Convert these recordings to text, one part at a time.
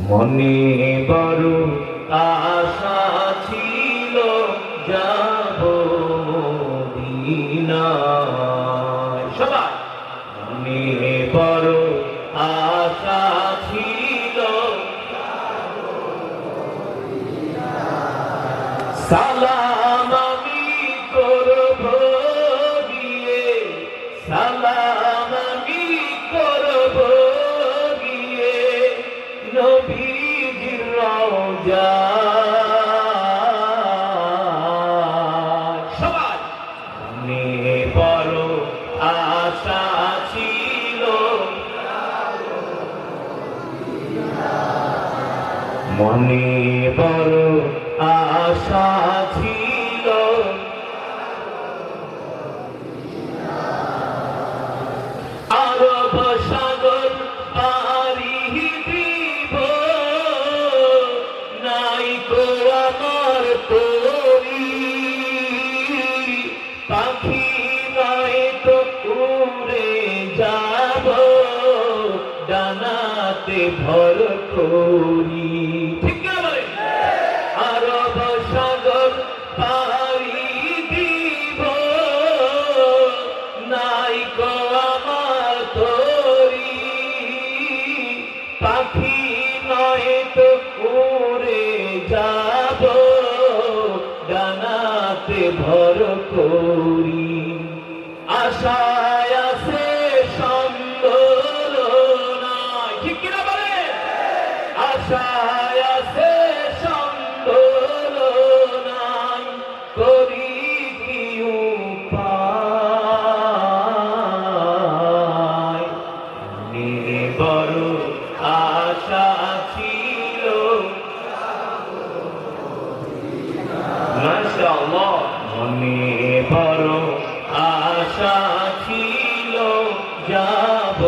মনে বড় আশা ছিল যাব মদিনায়। সবাই মনে বড় আশা ছিল সালাম আমি করব গিয়ে, সালাম আমি করব গিয়ে নবীজির রওজায়। সবাই মনে বড় আশা ছিল মনে বড় আশা ছিল আরব সাগর পাড়ি দিব, নাই কো আমার তরি, পাখি নয় তো উড়ে যাব ডানাতে ভর করি। ঠিক আছে, আরব সাগর পাড়ি দিব, নাই কো আমার তরি, পাখি নয় তো উড়ে যাব ডানাতে ভর করি। আশায় আছে সম্বল নাই, ঠিক কিনা বলে? আশায় আছে সম্বল নাই, করি কি উপায়। মনে বড় আশা ছিল, মাশাআল্লাহ, মনে বড় আশা ছিল যাব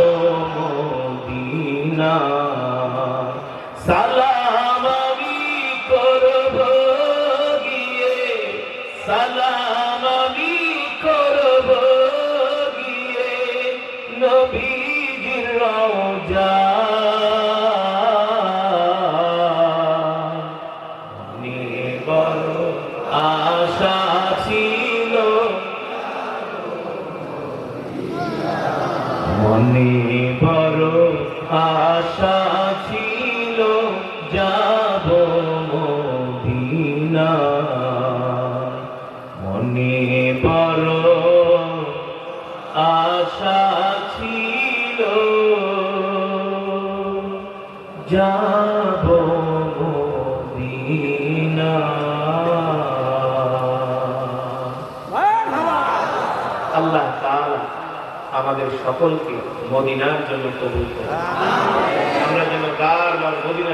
মদিনায়। সালাম আমি করব গিয়ে, সালাম আমি করব গিয়ে নবীজির রওজায়। মনে বড় আশা ছিল, মনে বড় আশা ছিল যাব মদিনায়। মনে বড় আশা ছিল যাব মদিনায়। আল্লাহ তাআলা আমাদের সকলকে মদিনার জন্য কবুল করুন। আমরা যেন বারবার মদিনা